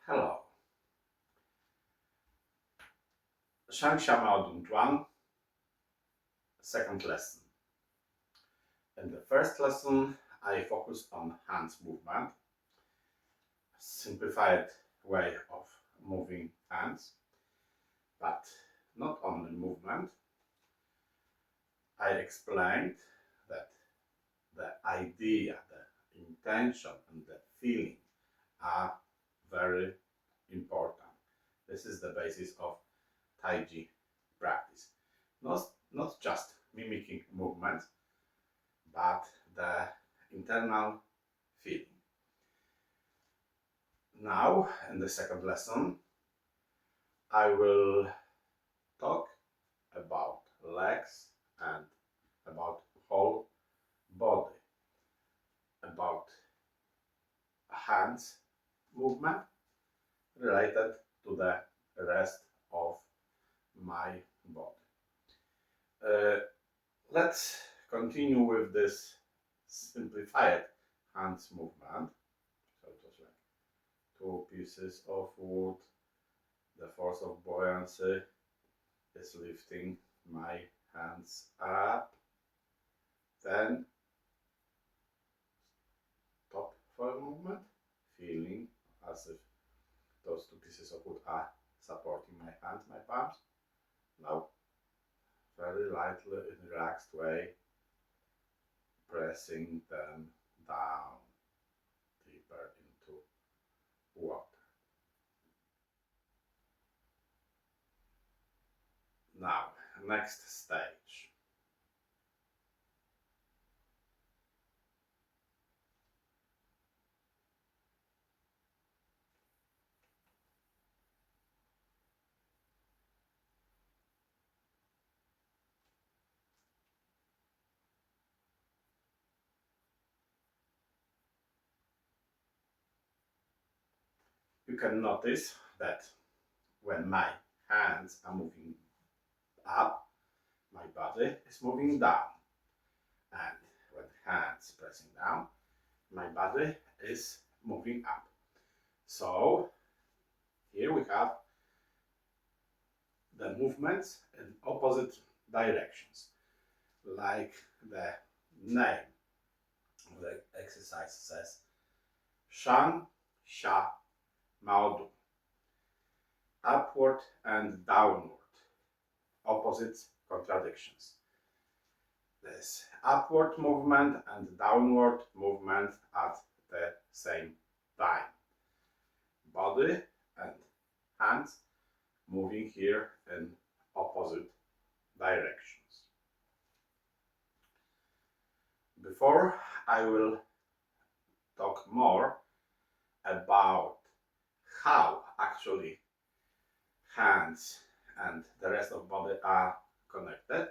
Hello. Shang maodun zhuang, second lesson. In the first lesson, I focused on hands movement, simplified way of moving hands, but not only movement. I explained that the idea, the intention, and the feeling are very important. This is the basis of Tai Chi practice. Not just mimicking movements, but the internal feeling. Now, in the second lesson, I will talk about legs and about whole body, about hands movement related to the rest of my body. Let's continue with this simplified hands movement. So it was like two pieces of wood. The force of buoyancy is lifting my hands up. Then stop for a moment, feeling as if those two pieces of wood are supporting my hands, my palms. Now, very lightly, in a relaxed way, pressing them down deeper into water. Now, next stage. You can notice that when my hands are moving up, my body is moving down. And when hands pressing down, my body is moving up. So here we have the movements in opposite directions, like the name of the exercise says, Shang, maodun. Upward and downward, opposite contradictions. This upward movement and downward movement at the same time. Body and hands moving here in opposite directions. Before I will talk more about how actually hands and the rest of body are connected,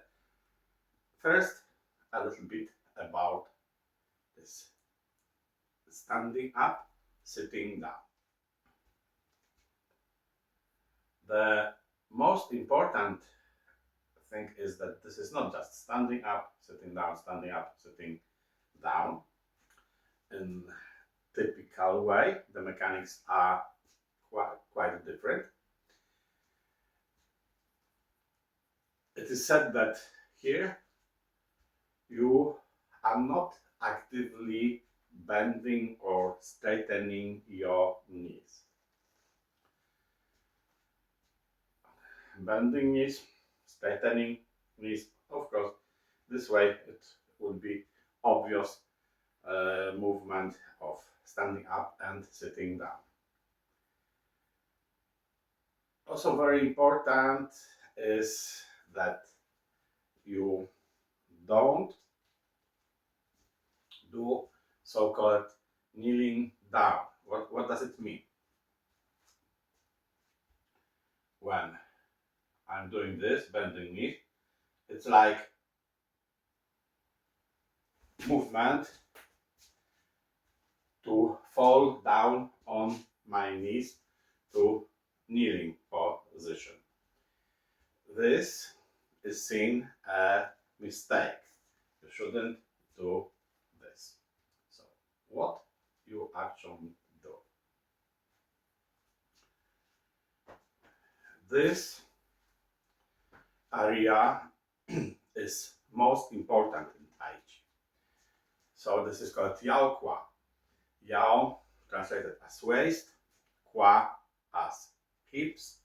first a little bit about this standing up, sitting down. The most important thing is that this is not just standing up, sitting down, standing up, sitting down. In typical way, the mechanics are quite different. It is said that here you are not actively bending or straightening your knees. Bending knees, straightening knees, of course, this way it would be obvious movement of standing up and sitting down. Also very important is that you don't do so-called kneeling down. What does it mean? When I'm doing this, bending knee, it's like movement to fall down on my knees to kneeling position. This is seen a mistake. You shouldn't do this. So what you actually do? this area is most important in Tai Chi. So this is called Yao Kwa. Yao translated as waist, Kwa as hips.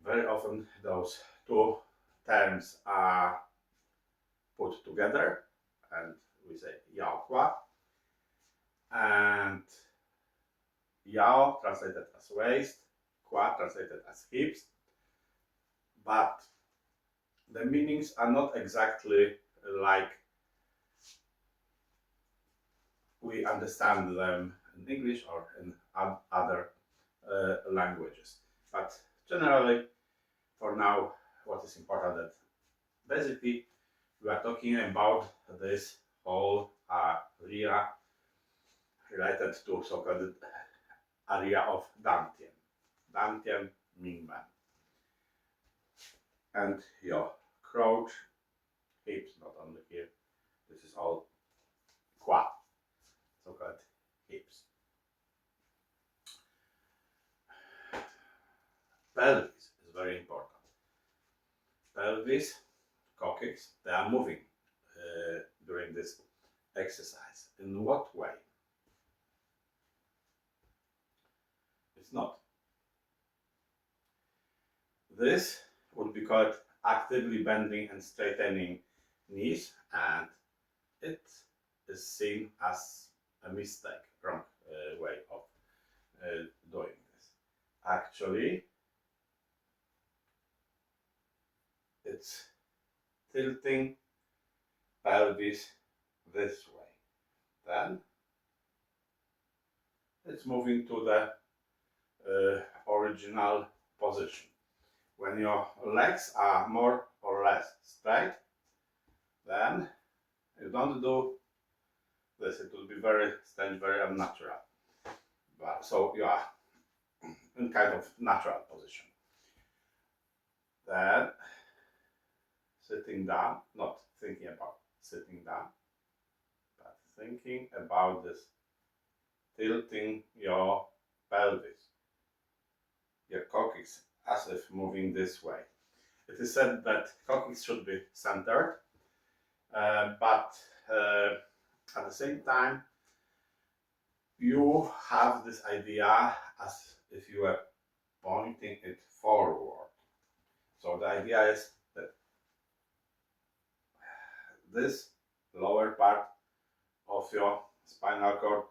Very often those two terms are put together and we say Yao Kwa. And Yao translated as waist, Kwa translated as hips. But the meanings are not exactly like we understand them in English or in other languages. But generally, for now, what is important that basically we are talking about this whole area related to so-called area of Dantian. Dantian, Mingmen. And your crouch, hips, not only here, this is all Kwa, so-called hips. Pelvis is very important. Pelvis, coccyx, they are moving during this exercise. In what way? It's not. This would be called actively bending and straightening knees, and it is seen as a mistake, wrong way of doing this. Actually, it's tilting pelvis this way. Then it's moving to the original position. When your legs are more or less straight, then you don't do this. It will be very strange, very unnatural. But so you are in kind of natural position. Then sitting down, not thinking about sitting down, but thinking about this tilting your pelvis, your coccyx, as if moving this way. It is said that coccyx should be centered, but at the same time, you have this idea as if you were pointing it forward. So the idea is that this lower part of your spinal cord,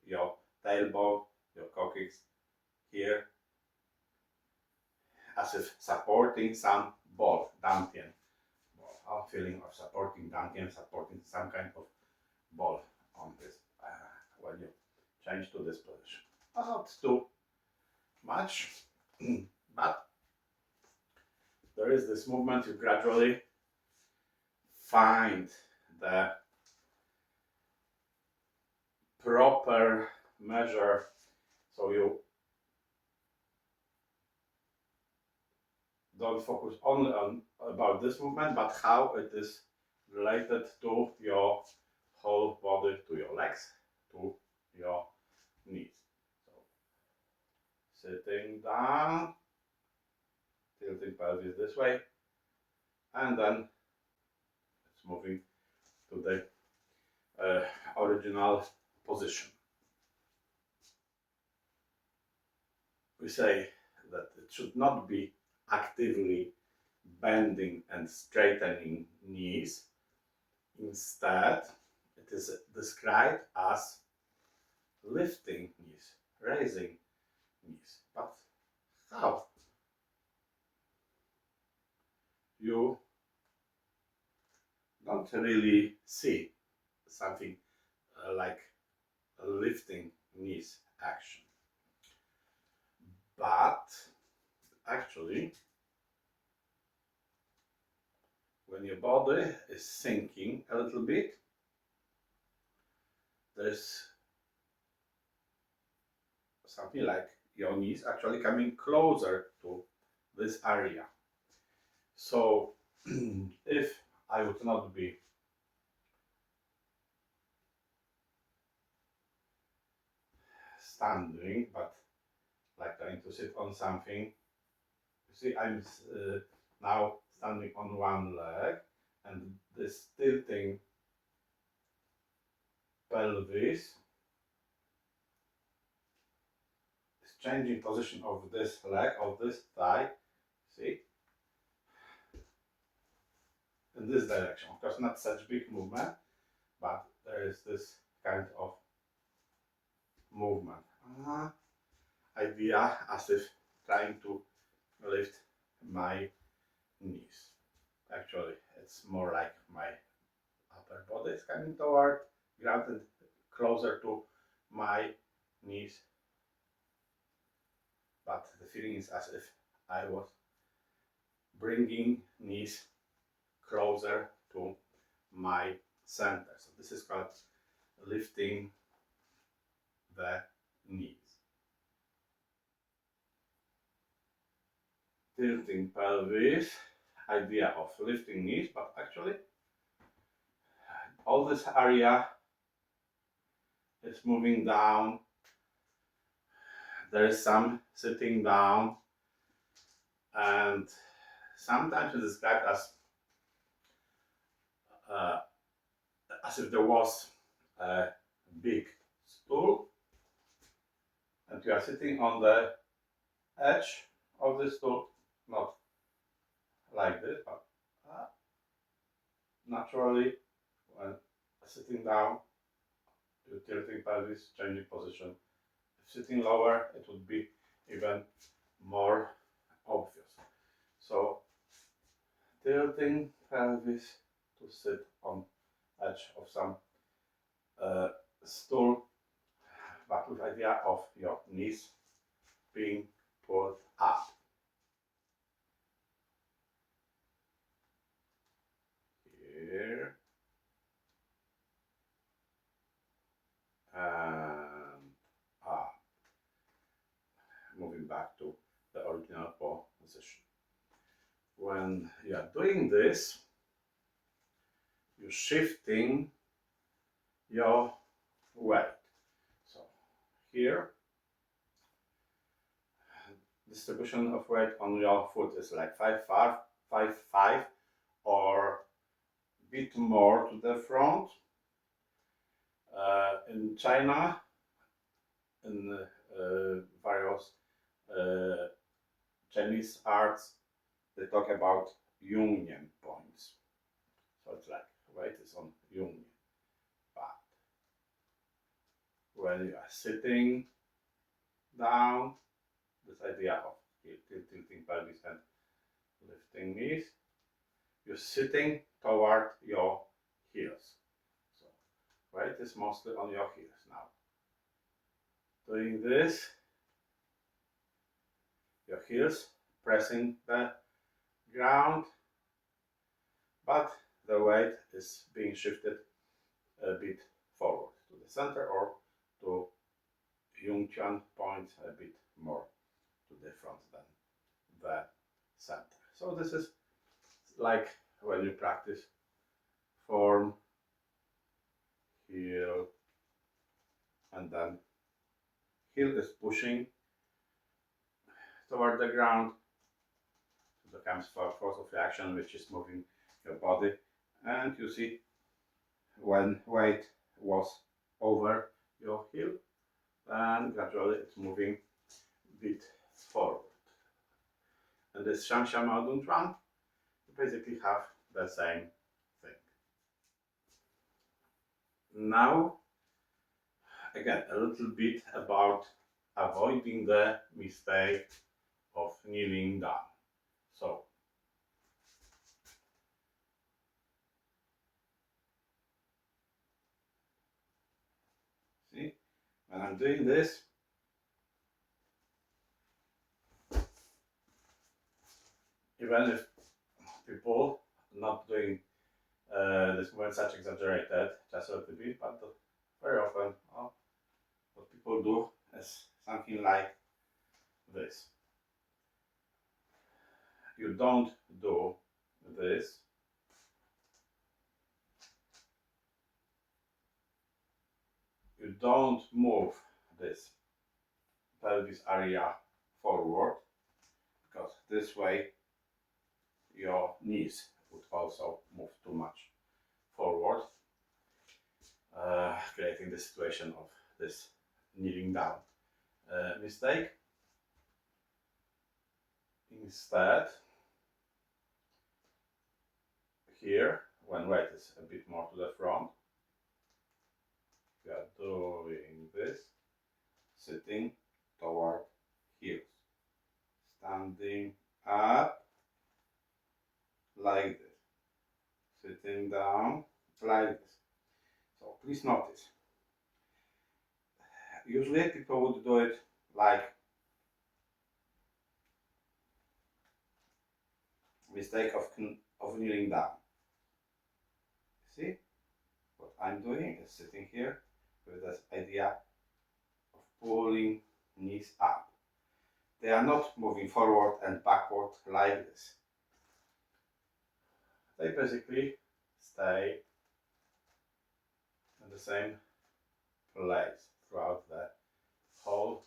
your tailbone, your coccyx here, as if supporting some ball, dantian ball, feeling of supporting dantian, supporting some kind of ball on this when you change to this position. Not too much, but there is this movement. You gradually find the proper measure, so you don't focus only on about this movement, but how it is related to your whole body, to your legs, to your knees. So sitting down, tilting pelvis this way, and then it's moving to the original position. We say that it should not be actively bending and straightening knees. Instead, it is described as lifting knees, raising knees. But how? You don't really see something like a lifting knees action. But actually, when your body is sinking a little bit, there's something like your knees actually coming closer to this area. So if I would not be standing, but like trying to sit on something. You see, I'm now standing on one leg, and this tilting pelvis is changing position of this leg, of this thigh. See, in this direction. Of course, not such big movement, but there is this kind of movement. Idea as if trying to lift my knees. Actually, it's more like my upper body is coming toward ground and closer to my knees. But the feeling is as if I was bringing knees closer to my center. So this is called lifting the knees. Tilting pelvis, idea of lifting knees, but actually all this area is moving down. There is some sitting down, and sometimes it's described as if there was a big stool and you are sitting on the edge of the stool, not like this, but naturally when sitting down, you're tilting pelvis, changing position. If sitting lower, it would be even more obvious. So tilting pelvis to sit on edge of some stool, but with idea of your knees being pulled up. Here and up. Moving back to the original position. When you are doing this, you're shifting your weight. So here, distribution of weight on your foot is like 5-5, 5-5, or a bit more to the front. In China, in various Chinese arts, they talk about union points. So it's like weight is on union. But when you are sitting down, this idea of tilting pelvis and lifting knees, you're sitting toward your heels. So weight is mostly on your heels now. Doing this, your heels pressing the ground, but the weight is being shifted a bit forward to the center or to Yungtian point a bit more to the front than the center. So this is like when you practice form, heel, and then heel is pushing toward the ground. So there comes force of reaction, which is moving your body, and you see when weight was over your heel, then gradually it's moving a bit forward. And this Shang maodun zhuang, you basically have the same thing. Now, again, a little bit about avoiding the mistake of kneeling down. So, see, when I'm doing this, even if people not doing this movement such exaggerated, just a little bit, but very often what people do is something like this. You don't do this. You don't move this pelvis area forward, because this way your knees would also move too much forward, creating the situation of this kneeling down mistake. Instead, here, when weight is a bit more to the front, we are doing this, sitting toward heels, standing up like this, sitting down like this. So please notice, usually people would do it like mistake of kneeling down. See, what I'm doing is sitting here with this idea of pulling knees up. They are not moving forward and backward like this. They basically stay in the same place throughout the whole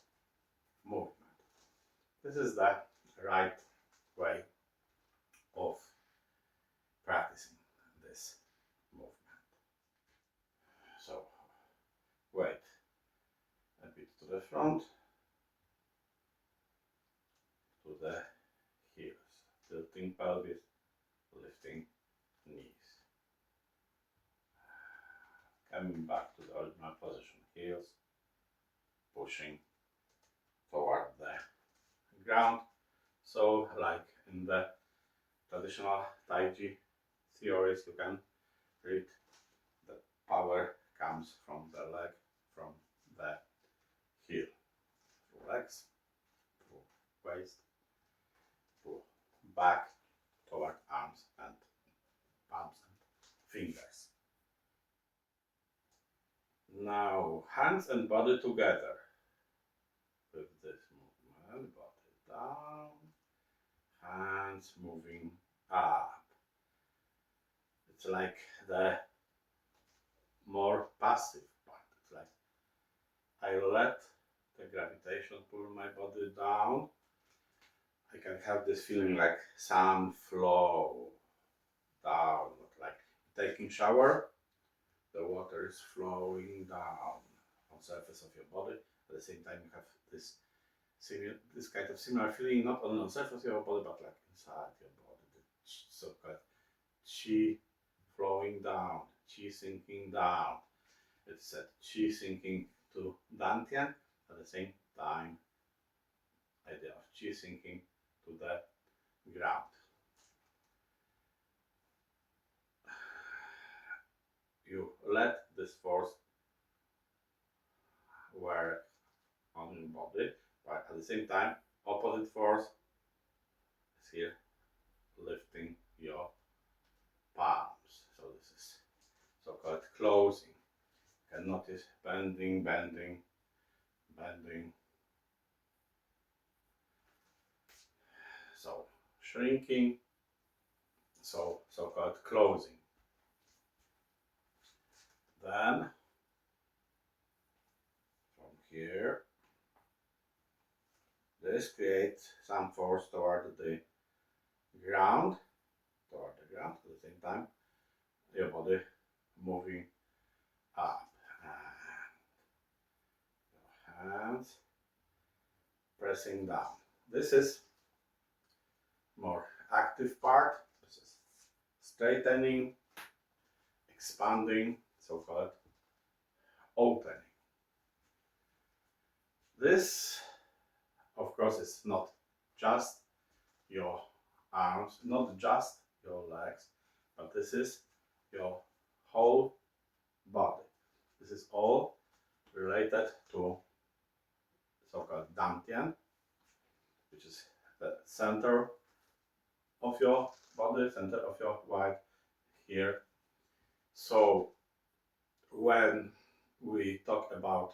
movement. This is the right way of practicing this movement. So weight a bit to the front, to the heels, tilting pelvis, lifting knees. Coming back to the original position, heels pushing toward the ground. So like in the traditional Tai Chi theories, you can read that power comes from the leg, from the heel, through legs, through waist, through back, toward arms and palms and fingers. Now hands and body together with this movement, body down, hands moving up. It's like the more passive part. It's like I let the gravitation pull my body down. I can have this feeling like some flow down, like taking shower. The water is flowing down on surface of your body. At the same time, you have this kind of similar feeling, not only on surface of your body, but like inside your body. So called chi flowing down, chi sinking down. It's said chi sinking to dantian. At the same time, idea of chi sinking to the ground. You let this force work on your body, but at the same time, opposite force is here lifting your palms. So this is so-called closing. You can notice bending, bending, bending. So shrinking, so-called closing. Then from here, this creates some force toward the ground, at the same time, your body moving up, and your hands pressing down. This is more active part. This is straightening, expanding, so-called opening. This, of course, is not just your arms, not just your legs, but this is your whole body. This is all related to so-called dantian, which is the center of your body, center of your right here. So when we talk about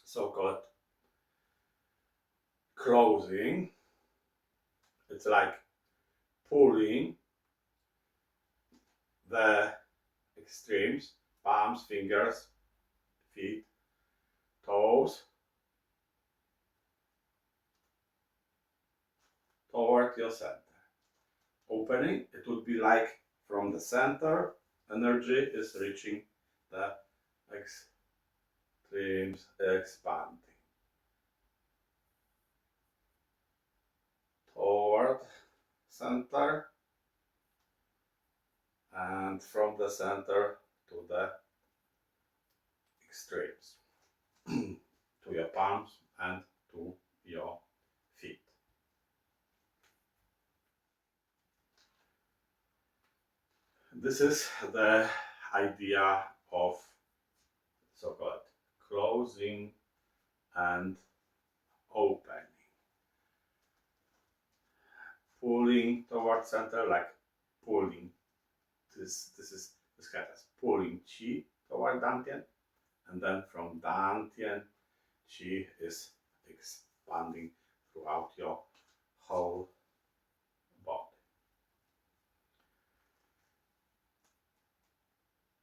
so-called closing, it's like pulling the extremes, palms, fingers, feet, toes, toward your center. Opening, it would be like from the center, energy is reaching the extremes, expanding toward center, and from the center to the extremes, to your palms and to your feet. This is the idea of so-called closing and opening. Pulling toward center, like pulling. This kind of pulling chi toward dantian, and then from dantian, chi is expanding throughout your whole body.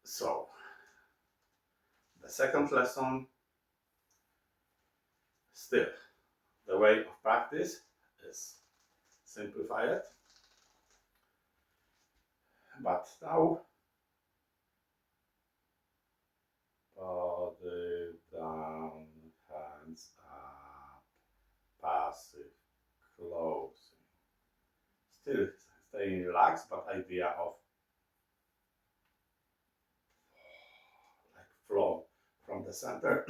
So, the second lesson, still, the way of practice is simplify it, but now body down, hands up, passive closing. Still staying relaxed, but idea of like flow from the center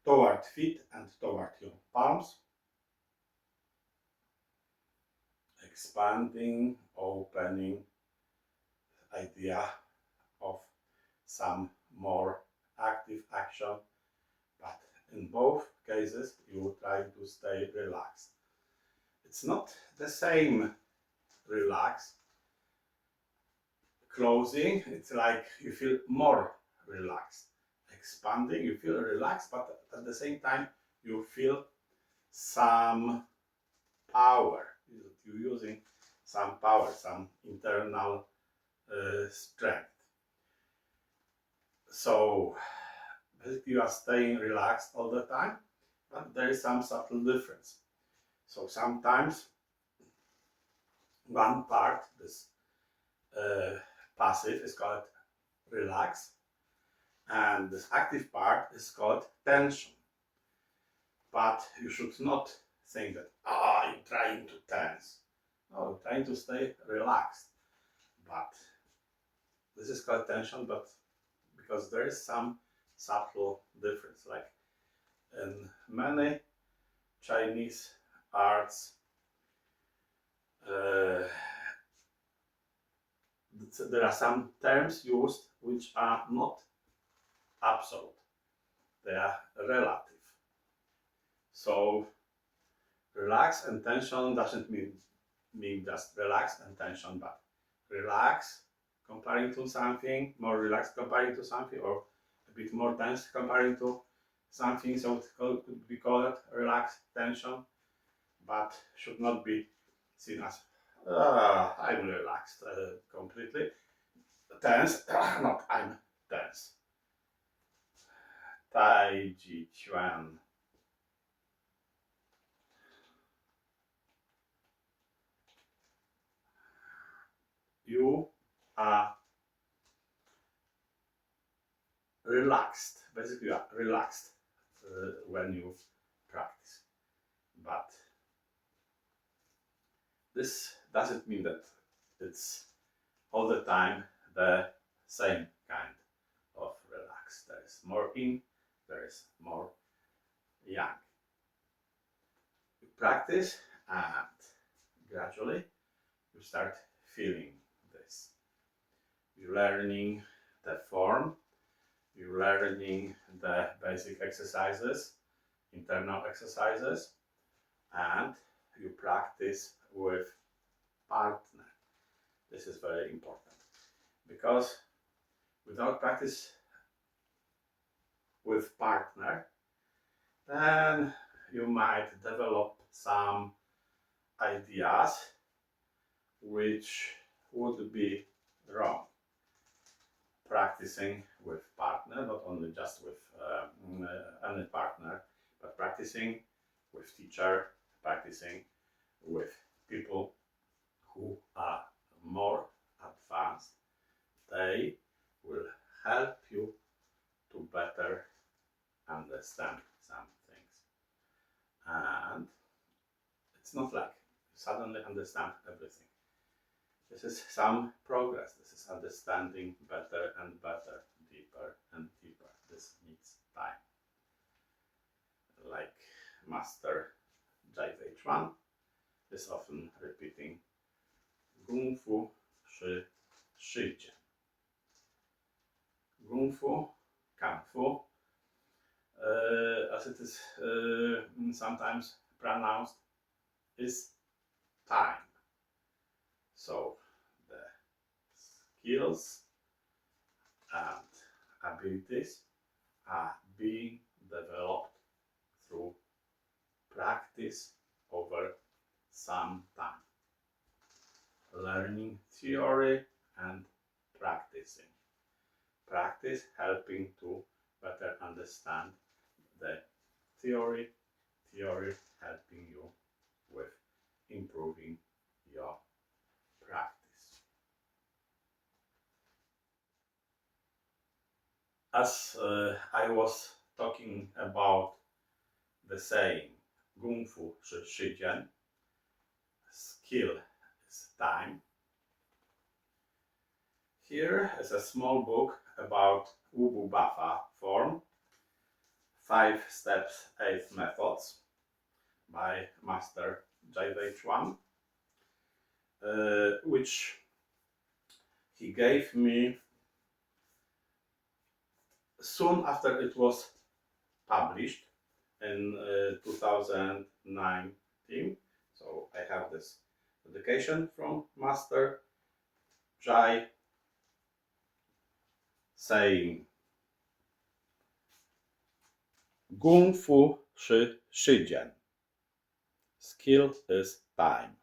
toward feet and toward your palms. Expanding, opening, idea of some more active action, but in both cases you try to stay relaxed. It's not the same relax. Closing, it's like you feel more relaxed. Expanding, you feel relaxed, but at the same time you feel some power. You're using some power, some internal strength. So basically you are staying relaxed all the time, but there is some subtle difference. So sometimes one part, this passive, is called relax, and this active part is called tension. But you should not think that, you're trying to tense. No, you're trying to stay relaxed. But this is called tension, but because there is some subtle difference. Like in many Chinese arts, there are some terms used which are not absolute, they are relative. So relax and tension doesn't mean just relax and tension, but relax comparing to something, more relaxed comparing to something, or a bit more tense comparing to something. So it could be called relaxed tension, but should not be seen as I'm relaxed completely. Tense, not I'm tense. Tai Chi Chuan. You are relaxed. Basically, you are relaxed when you practice. But this doesn't mean that it's all the time the same kind of relax. There is more yin, there is more yang. You practice and gradually you start feeling this. You're learning the form, you're learning the basic exercises, internal exercises, and you practice with partner. This is very important because without practice with partner, then you might develop some ideas which would be wrong. Practicing with partner, not only just with any partner, but practicing with teacher, practicing with people who are more advanced. They will help you to better understand some things. And it's not like you suddenly understand everything. This is some progress. This is understanding better and better, deeper and deeper. This needs time. Like Master Jai Chuan is often repeating Kung Fu Shi Shi Jian. Kung Fu, Kung Fu, as it is sometimes pronounced, is time. So the skills and abilities are being developed through practice over some time. Learning theory and practicing. Practice helping to better understand the theory, theory helping you with improving your practice. As I was talking about the saying Kung Fu Shi Shi Jian, skill is time. Here is a small book about Ubu Bafa form, 5 steps, 8 methods by Master Jai Chuan, which he gave me soon after it was published in 2019. So I have this dedication from Master Jai saying Kung Fu Shi Shi Jian. Skill is time.